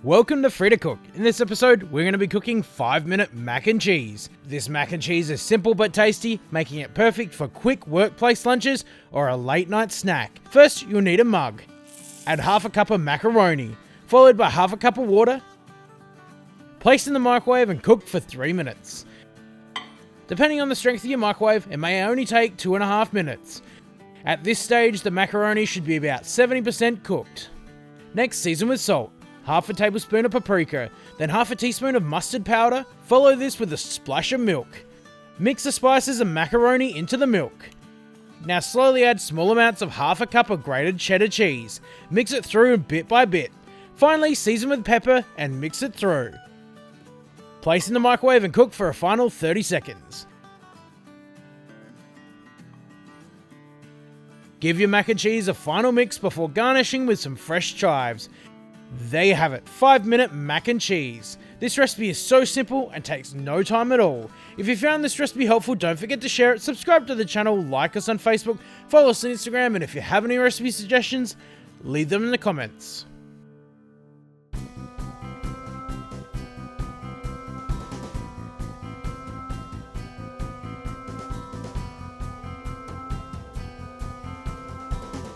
Welcome to Free to Cook. In this episode, we're going to be cooking 5-minute mac and cheese. This mac and cheese is simple but tasty, making it perfect for quick workplace lunches or a late night snack. First, you'll need a mug. Add half a cup of macaroni, followed by half a cup of water. Place in the microwave and cook for 3 minutes. Depending on the strength of your microwave, it may only take 2.5 minutes. At this stage, the macaroni should be about 70% cooked. Next, season with salt. Half a tablespoon of paprika, then half a teaspoon of mustard powder. Follow this with a splash of milk. Mix the spices and macaroni into the milk. Now slowly add small amounts of half a cup of grated cheddar cheese. Mix it through bit by bit. Finally, season with pepper and mix it through. Place in the microwave and cook for a final 30 seconds. Give your mac and cheese a final mix before garnishing with some fresh chives. There you have it, 5-minute mac and cheese. This recipe is so simple and takes no time at all. If you found this recipe helpful, don't forget to share it, subscribe to the channel, like us on Facebook, follow us on Instagram, and if you have any recipe suggestions, leave them in the comments.